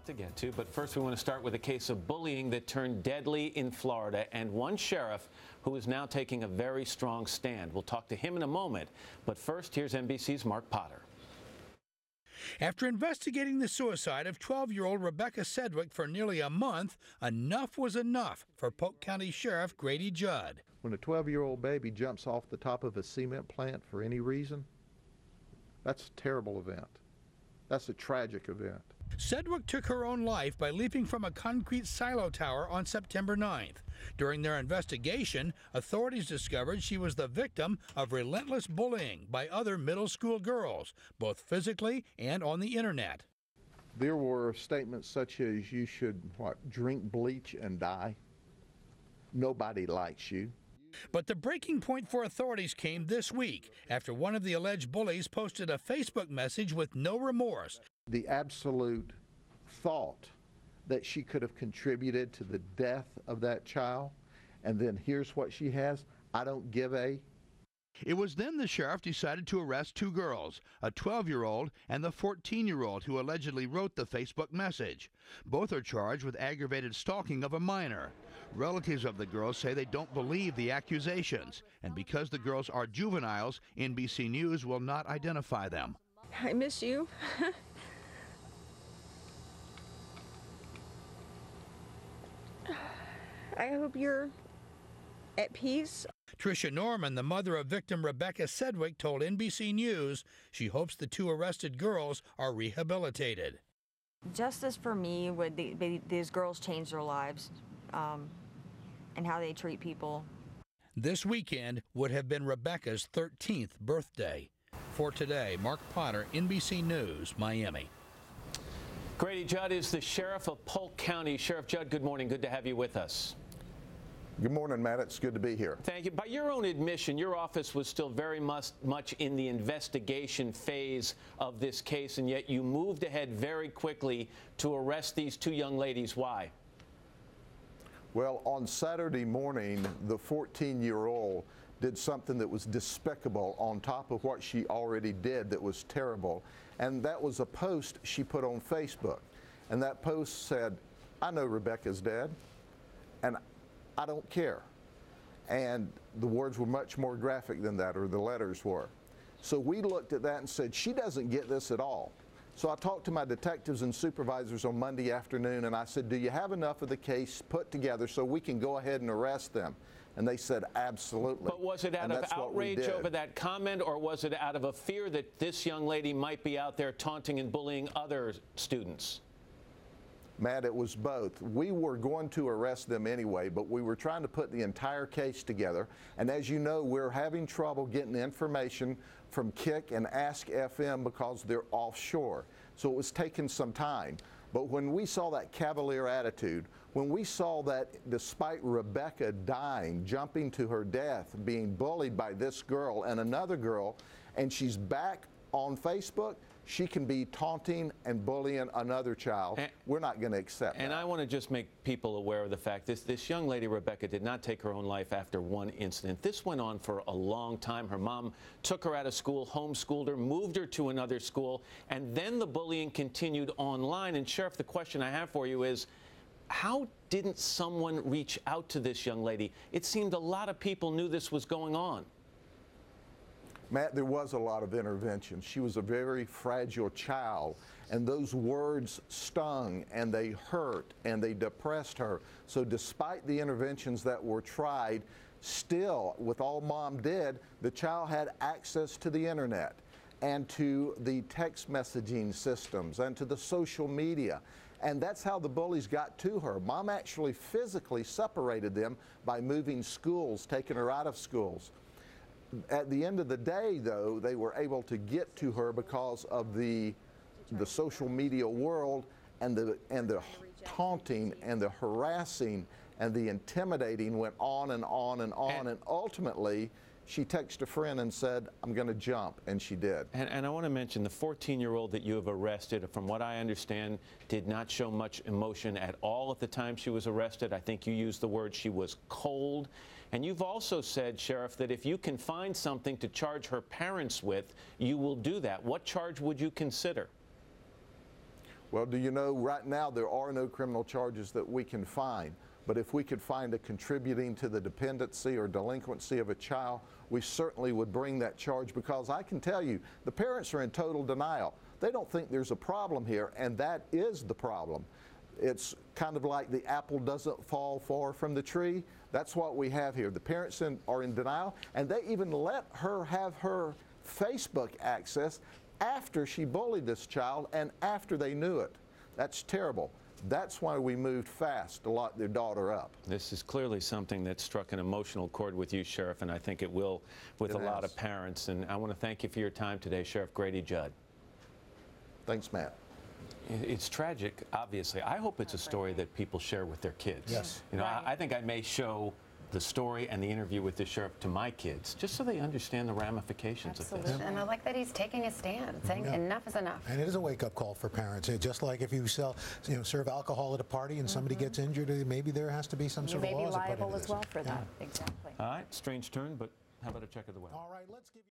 lot to get to, but first we want to start with a case of bullying that turned deadly in Florida and one sheriff who is now taking a very strong stand. We'll talk to him in a moment, but first, here's NBC's Mark Potter. After investigating the suicide of 12-year-old Rebecca Sedwick for nearly a month, enough was enough for Polk County Sheriff Grady Judd. When a 12-year-old baby jumps off the top of a cement plant for any reason, that's a terrible event. That's a tragic event. Sedwick took her own life by leaping from a concrete silo tower on September 9th. During their investigation, authorities discovered she was the victim of relentless bullying by other middle school girls, both physically and on the internet. There were statements such as, you should, drink bleach and die. Nobody likes you. But the breaking point for authorities came this week after one of the alleged bullies posted a Facebook message with no remorse. The absolute thought that she could have contributed to the death of that child, and then here's what she has, I don't give a. It was then the sheriff decided to arrest two girls, a 12-year-old and the 14-year-old who allegedly wrote the Facebook message. Both are charged with aggravated stalking of a minor. Relatives of the girls say they don't believe the accusations, and because the girls are juveniles, NBC News will not identify them. I miss you. I hope you're at peace. Tricia Norman, the mother of victim Rebecca Sedwick, told NBC News she hopes the two arrested girls are rehabilitated. Justice for me would these girls change their lives and how they treat people. This weekend would have been Rebecca's 13th birthday. For today, Mark Potter, NBC News, Miami. Grady Judd is the sheriff of Polk County. Sheriff Judd, good morning. Good to have you with us. Good morning, Matt. It's good to be here. Thank you. By your own admission, your office was still very much in the investigation phase of this case, and yet you moved ahead very quickly to arrest these two young ladies. Why? Well, on Saturday morning, the 14-year-old did something that was despicable on top of what she already did that was terrible, and that was a post she put on Facebook. And that post said, I know Rebecca's dead, and I don't care. And the words were much more graphic than that, or the letters were. So we looked at that and said, she doesn't get this at all. So I talked to my detectives and supervisors on Monday afternoon, and I said, do you have enough of the case put together so we can go ahead and arrest them? And they said, absolutely. But was it out of outrage over that comment, or was it out of a fear that this young lady might be out there taunting and bullying other students? Matt, it was both. We were going to arrest them anyway, but we were trying to put the entire case together. And as you know, we're having trouble getting information from Kick and Ask FM because they're offshore. So it was taking some time. But when we saw that cavalier attitude, when we saw that despite Rebecca dying, jumping to her death, being bullied by this girl and another girl, and she's back on Facebook, she can be taunting and bullying another child. We're not going to accept that. And I want to just make people aware of the fact this young lady, Rebecca, did not take her own life after one incident. This went on for a long time. Her mom took her out of school, homeschooled her, moved her to another school, and then the bullying continued online. And Sheriff, the question I have for you is, how didn't someone reach out to this young lady? It seemed a lot of people knew this was going on. Matt, there was a lot of intervention. She was a very fragile child, and those words stung, and they hurt, and they depressed her. So despite the interventions that were tried, still, with all Mom did, the child had access to the internet and to the text messaging systems and to the social media. And that's how the bullies got to her. Mom actually physically separated them by moving schools, taking her out of schools. At the end of the day, though, they were able to get to her because of the social media world and the taunting and the harassing and the intimidating went on and on and on. And ultimately, she texted a friend and said, I'm going to jump, and she did. And I want to mention the 14-year-old that you have arrested, from what I understand, did not show much emotion at all at the time she was arrested. I think you used the word she was cold. And you've also said, Sheriff, that if you can find something to charge her parents with, you will do that. What charge would you consider? Well, do you know, right now there are no criminal charges that we can find. But if we could find a contributing to the dependency or delinquency of a child, we certainly would bring that charge, because I can tell you, the parents are in total denial. They don't think there's a problem here, and that is the problem. It's kind of like the apple doesn't fall far from the tree. That's what we have here. The parents are in denial, and they even let her have her Facebook access after she bullied this child and after they knew it. That's terrible. That's why we moved fast to lock their daughter up. This is clearly something that struck an emotional chord with you, Sheriff, and I think it will with a lot of parents. And I want to thank you for your time today, Sheriff Grady Judd. Thanks, Matt. It's tragic, obviously. I hope it's a story that people share with their kids. Yes. You know, Right. I think I may show the story and the interview with the sheriff to my kids, just so they understand the ramifications of this. And I like that he's taking a stand, saying enough is enough. And it is a wake-up call for parents. Just like if you serve alcohol at a party and somebody gets injured, maybe there has to be some sort of laws. You may be liable put into as this. well for that. Exactly. All right, strange turn, but how about a check of the weather? All right, let's give you